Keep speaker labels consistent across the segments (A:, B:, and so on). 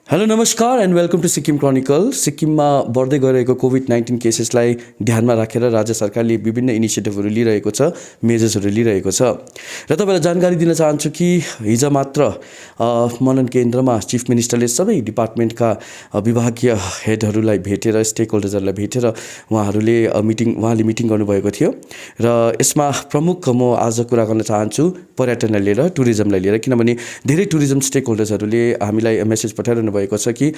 A: Hello नमस्कार and welcome to Sikkim chronicle. सिक्किममा बढ्दै गइरहेको कोभिड-19 केसेसलाई ध्यानमा राखेर राज्य सरकारले विभिन्न इनिसिएटिभहरू लिइरहेको छ, मेजर्सहरू लिइरहेको छ। र तपाईँलाई जानकारी दिन चाहन्छु कि हिजो मात्र मनन केन्द्रमा चिफ मिनिस्टरले सबै डिपार्टमेन्टका विभागीय हेडहरूलाई भेटेर स्टेक होल्डर्सहरूलाई भेटेर उहाँले मिटिङ गर्नुभएको थियो। र यसमा प्रमुख म आज कुरा गर्न चाहन्छु पर्यटनलाई लिएर, टुरिज्मलाई लिएर, किनभने धेरै टुरिज्म स्टेक होल्डर्सहरूले हामीलाई मेसेज पठाइरहनु भएको छ कि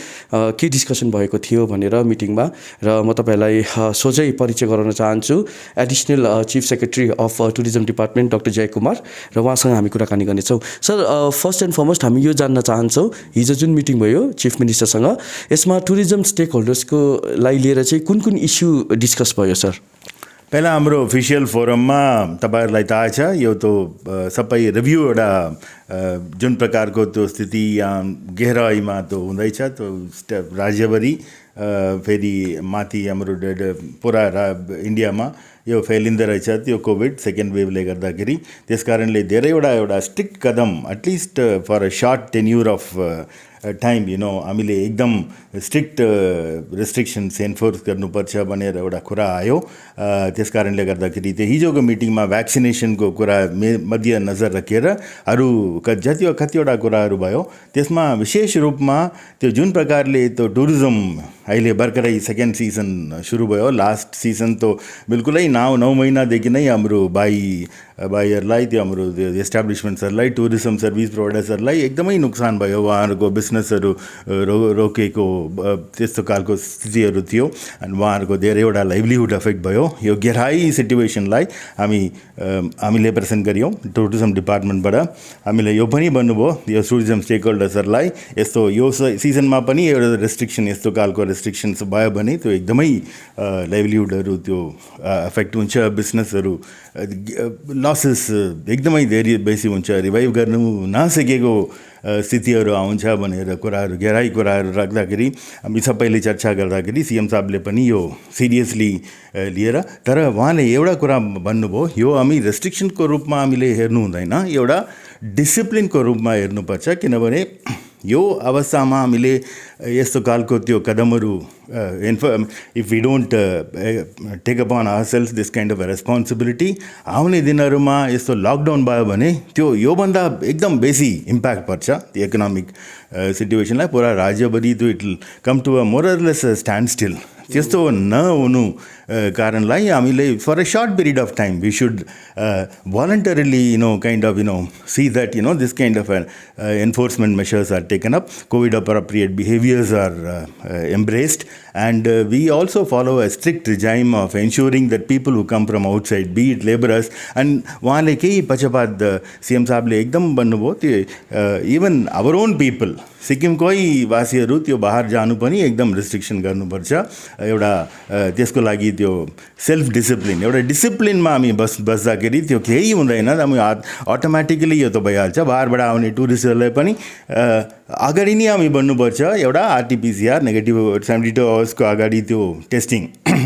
A: के डिस्कसन भएको थियो भनेर मिटिङमा। र म तपाईँलाई सोझै परिचय गराउन चाहन्छु additional chief secretary of tourism department doctor जय कुमार, र उहाँसँग हामी कुराकानी गर्नेछौँ। सर, फर्स्ट एन्ड फरमोस्ट हामी यो जान्न चाहन्छौँ हिजो जुन मिटिङ भयो चिफ मिनिस्टरसँग, यसमा टुरिज्म स्टेक होल्डर्सको लाई लिएर चाहिँ कुन कुन इस्यु डिस्कस भयो सर?
B: पहिला हाम्रो अफिसियल फोरममा तपाईँहरूलाई थाहा छ यो त सबै रिभ्यू एउटा जुन प्रकारको त्यो स्थिति यहाँ गहराइमा त हुँदैछ त्यो राज्यभरि फेरि माथि हाम्रो पुरा इन्डियामा यो फैलिँदो रहेछ त्यो कोभिड सेकेन्ड वेभले गर्दाखेरि। त्यस कारणले धेरैवटा एउटा स्ट्रिक्ट कदम at least for a short tenure of time हामीले एकदम स्ट्रिक्ट रेस्ट्रिक्सन्स एन्फोर्स गर्नुपर्छ भनेर एउटा कुरा आयो। त्यस कारणले गर्दाखेरि त्यो हिजोको मिटिङमा भ्याक्सिनेसनको कुरा मध्यनजर राखेर अरू कतिवटा कुराहरू भयो। त्यसमा विशेष रूपमा त्यो जुन प्रकारले त्यो टुरिज्म अहिले भर्खरै सेकेन्ड सिजन सुरु भयो, लास्ट सिजन त बिल्कुलै 9 महिनादेखि नै हाम्रो भाइहरूलाई त्यो हाम्रो इस्टाब्लिसमेन्ट्सहरूलाई टुरिज्म सर्भिस प्रोभाइडर्सहरूलाई एकदमै नोक्सान भयो। उहाँहरूको बिजनेसहरू रोकेको त्यस्तो खालको स्थितिहरू थियो अनि उहाँहरूको धेरैवटा लाइभलीहुड अफेक्ट भयो। यो गहराई सिचुएसनलाई हामीले प्रेजेन्ट गऱ्यौँ टुरिज्म डिपार्टमेन्टबाट। हामीले यो पनि भन्नुभयो यो टुरिज्म स्टेक होल्डर्सहरूलाई यस्तो यो सिजनमा पनि एउटा रेस्ट्रिक्सन यस्तो खालको रेस्ट्रिक्सन्स भयो भने त्यो एकदमै लाइभलीहुडहरू त्यो अफेक्ट हुन्छ, बिजनेसहरू लसेस एकदमै धेरै बेसी हुन्छ, रिभाइभ गर्नु नसकेको स्थितिहरू आउँछ भनेर गहराई कुराहरू राख्दाखेरि हामी सबैले चर्चा गर्दाखेरि सीएम साहबले पनि यो सिरियसली लिएर, तर उहाँले एउटा कुरा भन्नुभयो यो हामी रेस्ट्रिक्सनको रूपमा हामीले हेर्नु हुँदैन, एउटा डिसिप्लिनको रूपमा हेर्नुपर्छ। किनभने यो अवस्थामा हामीले यस्तो खालको त्यो कदमहरू if we don't take upon ourself this kind of responsibility, आउने दिनहरूमा यस्तो लकडाउन भयो भने त्यो योभन्दा एकदम बेसी इम्प्याक्ट पर्छ त्यो इकोनोमिक सिचुएसनलाई। पुरा राज्यभरि त्यो it will come to a more less standstill. त्यस्तो नहुनु कारणलाई हामीले for a short period of time we should voluntarily kind of see that this kind of enforcement measures are taken up, COVID appropriate behaviors are embraced, and we also follow a strict regime of ensuring that people who come from outside, be it laborers, and उहाँले केही पछात CM साहबले एकदम भन्नुभयो त्यो even our own people सिक्किमकै वासीहरू त्यो बाहिर जानु पनि एकदम रेस्ट्रिक्सन गर्नुपर्छ। एउटा त्यसको लागि त्यो सेल्फ डिसिप्लिन, एउटा डिसिप्लिनमा हामी बस्दाखेरि त्यो केही हुँदैन, हामी अटोमेटिकली यो त भइहाल्छ। बाहिरबाट आउने टुरिस्टहरूलाई पनि अगाडि नै हामी भन्नुपर्छ एउटा आरटिपिसिआर नेगेटिभ 72 आवर्सको अगाडि त्यो testing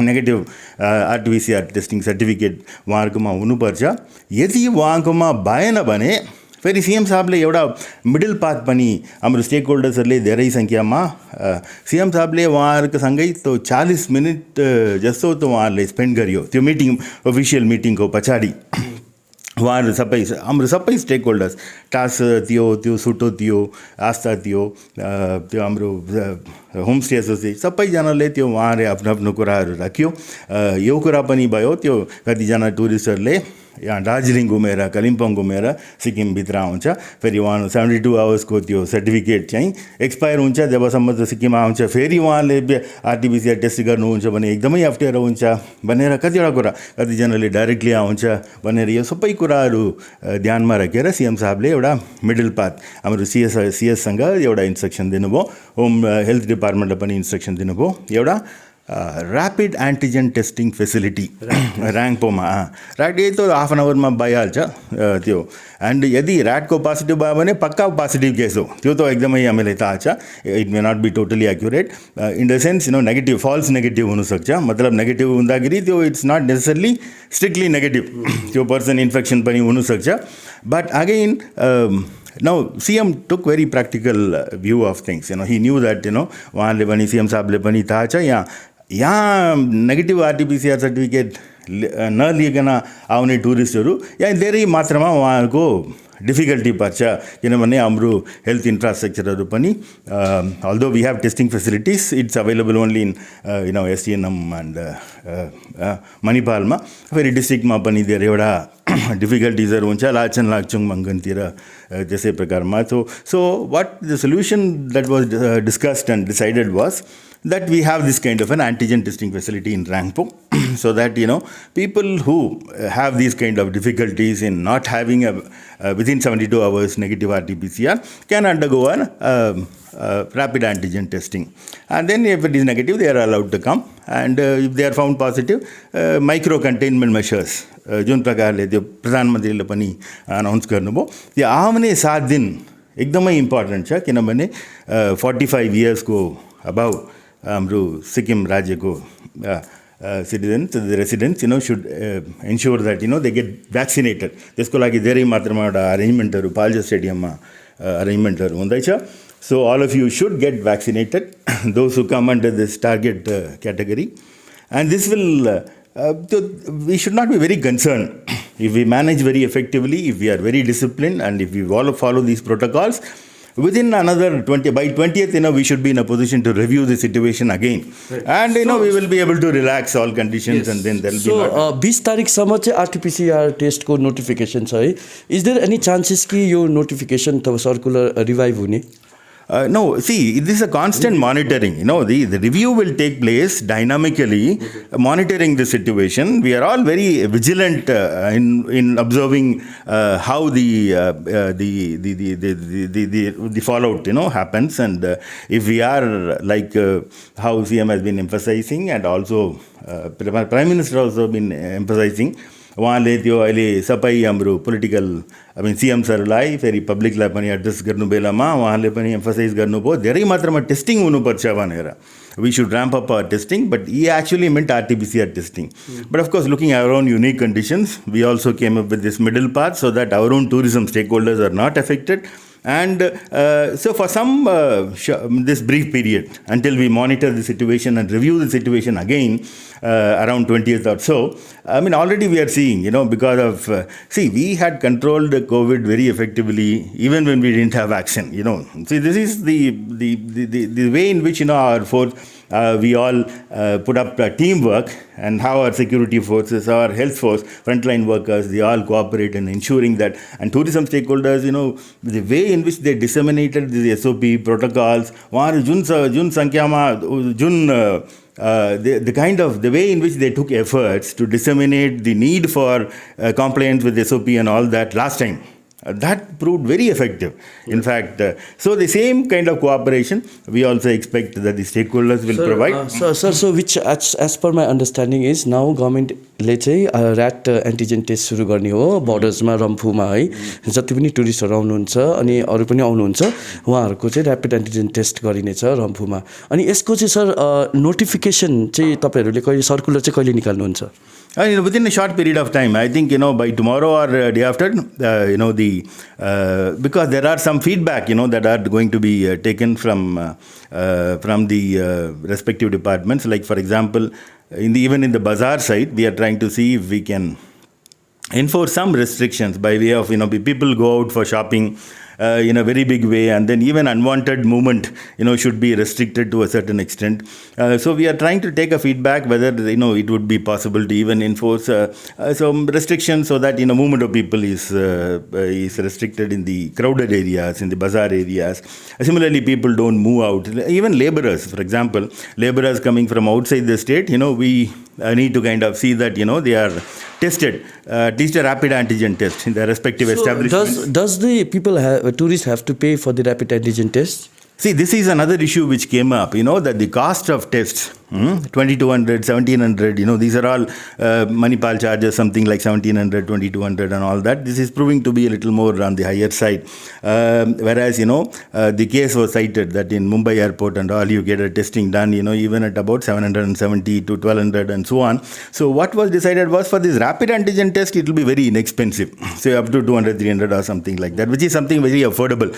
B: negative RTPCR testing certificate उहाँहरूकोमा हुनुपर्छ। यदि उहाँकोमा भएन भने फेरि सीएम साहबले एउटा मिडल पाथ पनि हाम्रो स्टेक होल्डर्सहरूले धेरै सङ्ख्यामा सीएम साहबले उहाँहरूको सँगै त्यो 40 मिनट जस्तो त उहाँहरूले स्पेन्ड गरियो त्यो मिटिङ, अफिसियल मिटिङको पछाडि। उहाँहरू हाम्रो सबै स्टेक होल्डर्स, टास थियो, त्यो सुटो थियो, आस्था थियो, त्यो हाम्रो होमस्टे एसोसिएसन, सबैजनाले त्यो उहाँहरूले आफ्नो कुराहरू राख्यो। यो कुरा पनि भयो त्यो कतिजना टुरिस्टहरूले यहाँ दार्जिलिङ घुमेर कालिम्पोङ घुमेर सिक्किमभित्र आउँछ, फेरि उहाँ 72 आवर्सको त्यो सर्टिफिकेट चाहिँ एक्सपायर हुन्छ जबसम्म त सिक्किम आउँछ, फेरि उहाँले आरटिपिसिआर टेस्ट गर्नुहुन्छ भने एकदमै अप्ठ्यारो हुन्छ भनेर कतिवटा कुरा, कतिजनाले डाइरेक्टली आउँछ भनेर यो सबै कुराहरू ध्यानमा राखेर सीएम साहबले एउटा मिडल पाथ हाम्रो सिएससँग एउटा इन्स्ट्रक्सन दिनुभयो, होम हेल्थ डिपार्टमेन्टलाई पनि इन्स्ट्रक्सन दिनुभयो, एउटा ऱ्यापिड एन्टिजेन टेस्टिङ फेसिलिटी ऱ्याङ्पोमा यही त हाफ एन आवरमा भइहाल्छ त्यो। एन्ड यदि ऱ्याटको पोजिटिभ भयो भने पक्का पोजिटिभ केस हो, त्यो त एकदमै हामीलाई थाहा छ। It may not be totally accurate in the sense negative, false negative हुनसक्छ, मतलब नेगेटिभ हुँदाखेरि त्यो it's not necessarily strictly negative, त्यो पर्सन इन्फेक्सन पनि हुनसक्छ। But again Now, CM took very practical view of things. He knew that, उहाँले पनि CM साहबले पनि थाहा छ यहाँ नेगेटिभ आरटिपिसिआर सर्टिफिकेट नलिकन आउने टुरिस्टहरू यहाँ धेरै मात्रामा उहाँहरूको डिफिकल्टी पर्छ किनभने हाम्रो हेल्थ इन्फ्रास्ट्रक्चरहरू पनि although we have testing facilities it's available only in STNM and मणिपालमा फेरि डिस्ट्रिक्टमा पनि धेरैवटा डिफिकल्टिजहरू हुन्छ लाचन लाक्चुङ मङ्गनतिर त्यसै प्रकारमा so what the solution that was discussed and decided was that we have this kind of an antigen testing facility in Rangpo so that people who have these kind of difficulties in not having a within 72 hours negative RT-PCR can undergo a rapid antigen testing, and then if it is negative they are allowed to come, and if they are found positive micro containment measures जुन प्रकारले त्यो प्रधानमन्त्रीले पनि announce गर्नुभयो त्यो आउने 7 दिन एकदमै important छ किनभने 45 इयर्सको अबाउ हाम्रो सिक्किम राज्यको citizens, the residents, should ensure that, they get vaccinated. त्यसको लागि धेरै मात्रामा एउटा अरेन्जमेन्टहरू पाल्जर स्टेडियममा अरेन्जमेन्टहरू हुँदैछ. So all of you should get vaccinated, those who come under this target category. And this will, we should not be very concerned. If we manage very effectively, if we are very disciplined, and if we follow these protocols, within another by 20th, we should be in a position to review the situation again. Right. And, we will be able to relax all conditions, and then there will be not...
A: 20 तारिकसम्म चाहिँ RTPCR टेस्टको notification छ है. Is there any chances कि यो notification अथवा circular revive हुने?
B: No, see, this is a constant monitoring. The review will take place dynamically, monitoring the situation. We are all very vigilant in observing how the fallout happens, and if we are like how CM has been emphasizing, and also Prime Minister also been emphasizing. उहाँले त्यो अहिले सबै हाम्रो political CM सरलाई फेरि पब्लिकलाई पनि address गर्नु बेलामा उहाँले पनि एम्फसाइज गर्नुभयो धेरै मात्रामा टेस्टिङ हुनुपर्छ भनेर. We should ramp up our testing, but he actually meant RT-PCR testing. But of course, looking at our own unique conditions, we also came up with this middle path so that our own tourism stakeholders are not affected. And so for some, this brief period, until we monitor the situation and review the situation again, around 20th or so, already we are seeing, because of, we had controlled the COVID very effectively, even when we didn't have action, See, this is the way in which, our force, we all put up teamwork, and how our security forces, our health force, frontline workers, they all cooperate in ensuring that, and tourism stakeholders, the way in which they disseminated the SOP protocols, the way in which they took efforts to disseminate the need for compliance with SOP and all that last time. That proved very effective. In fact, so the same kind of cooperation we also expect that the stakeholders will provide.
A: So which as per my understanding is now government ले चाहिँ rat antigen test सुरु गर्ने हो बर्डर्समा रम्फूमा है. जति पनि टुरिस्टहरू आउनुहुन्छ अनि अरू पनि आउनुहुन्छ उहाँहरूको चाहिँ ऱ्यापिड एन्टिजेन टेस्ट गरिनेछ रम्फूमा. अनि यसको चाहिँ सर नोटिफिकेसन चाहिँ तपाईँहरूले कहिले सर्कुलर चाहिँ कहिले निकाल्नुहुन्छ?
B: Within a short period of time, I think, by tomorrow or day after, because there are some feedback, that are going to be taken from the respective departments. Like, for example, even in the bazaar side, we are trying to see if we can enforce some restrictions by way of, people go out for shopping in a very big way, and then even unwanted movement, should be restricted to a certain extent. So we are trying to take a feedback whether, it would be possible to even enforce some restrictions so that, movement of people is restricted in the crowded areas, in the bazaar areas. Similarly, people don't move out. Even laborers, for example, laborers coming from outside the state, we need to kind of see that, they are tested, at least a rapid antigen test in their respective establishments.
A: Does the tourists have to pay for the rapid antigen test?
B: See, this is another issue which came up, that the cost of tests 2200, 1700, these are all Manipal charges, something like 1700, 2200 and all that. This is proving to be a little more on the higher side. Whereas, the case was cited that in Mumbai airport and all, you get a testing done, even at about 770 to 1200 and so on. So what was decided was for this rapid antigen test, it will be very inexpensive. So up to 200, 300 or something like that, which is something very affordable,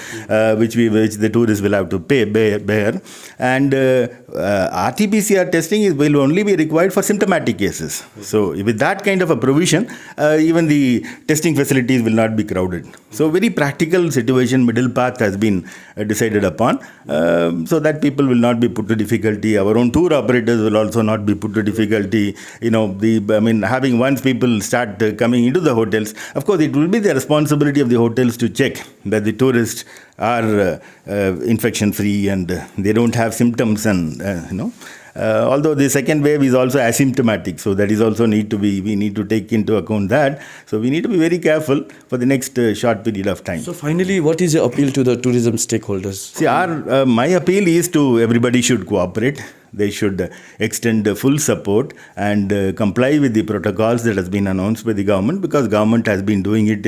B: which the tourists will have to bear. And RT-PCR testing will only be required for symptomatic cases. So with that kind of a provision, even the testing facilities will not be crowded. So very practical situation, middle path has been decided upon, so that people will not be put to difficulty. Our own tour operators will also not be put to difficulty. Having once people start coming into the hotels, of course it will be the responsibility of the hotels to check that the tourists are infection free and they don't have symptoms, and although the second wave is also asymptomatic, so that is also we need to take into account that. So we need to be very careful for the next short period of time.
A: So finally, what is your appeal to the tourism stakeholders?
B: See, my appeal is to everybody should cooperate. They should extend full support and comply with the protocols that has been announced by the government, because government has been doing it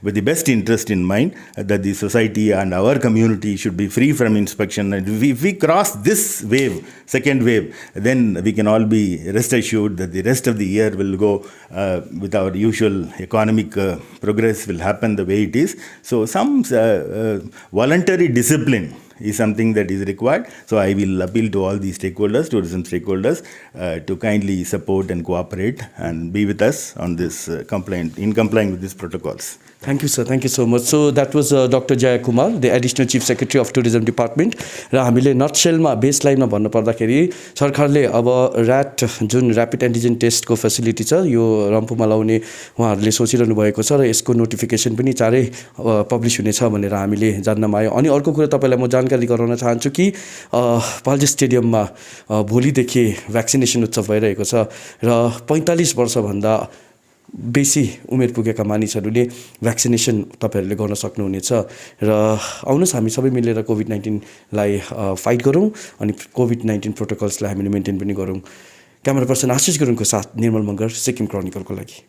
B: with the best interest in mind, that the society and our community should be free from inspection. And if we cross this wave, second wave, then we can all be rest assured that the rest of the year will go with our usual economic progress will happen the way it is. So some voluntary discipline is something that is required. So I will appeal to all the stakeholders, tourism stakeholders, to kindly support and cooperate and be with us on this complying with these protocols.
A: Thank you, sir. Thank you so much. So that was Dr. Jaya Kumar, the Additional Chief Secretary of Tourism Department. र हामीले नटसेलमा बेसलाइनमा भन्नुपर्दाखेरि सरकारले अब जुन rapid antigen टेस्टको facility छ यो रम्फूमा लाउने उहाँहरूले सोचिरहनु भएको छ र यसको नोटिफिकेसन पनि चाँडै पब्लिस हुनेछ भनेर हामीले जान्नमा आयो। अनि अर्को कुरा तपाईँलाई म जानकारी गराउन चाहन्छु कि पाल्जे स्टेडियममा भोलिदेखि भ्याक्सिनेसन उत्सव भइरहेको छ र 45 वर्षभन्दा बेसी उमेर पुगेका मानिसहरूले भ्याक्सिनेसन तपाईँहरूले गर्न सक्नुहुनेछ र आउनुहोस् हामी सबै मिलेर कोभिड-19लाई फाइट गरौँ अनि कोभिड-19 प्रोटोकल्सलाई हामीले मेन्टेन पनि गरौँ। क्यामेरा पर्सन आशिष गुरुङको साथ निर्मल मगर, सिक्किम क्रोनिकलको लागि।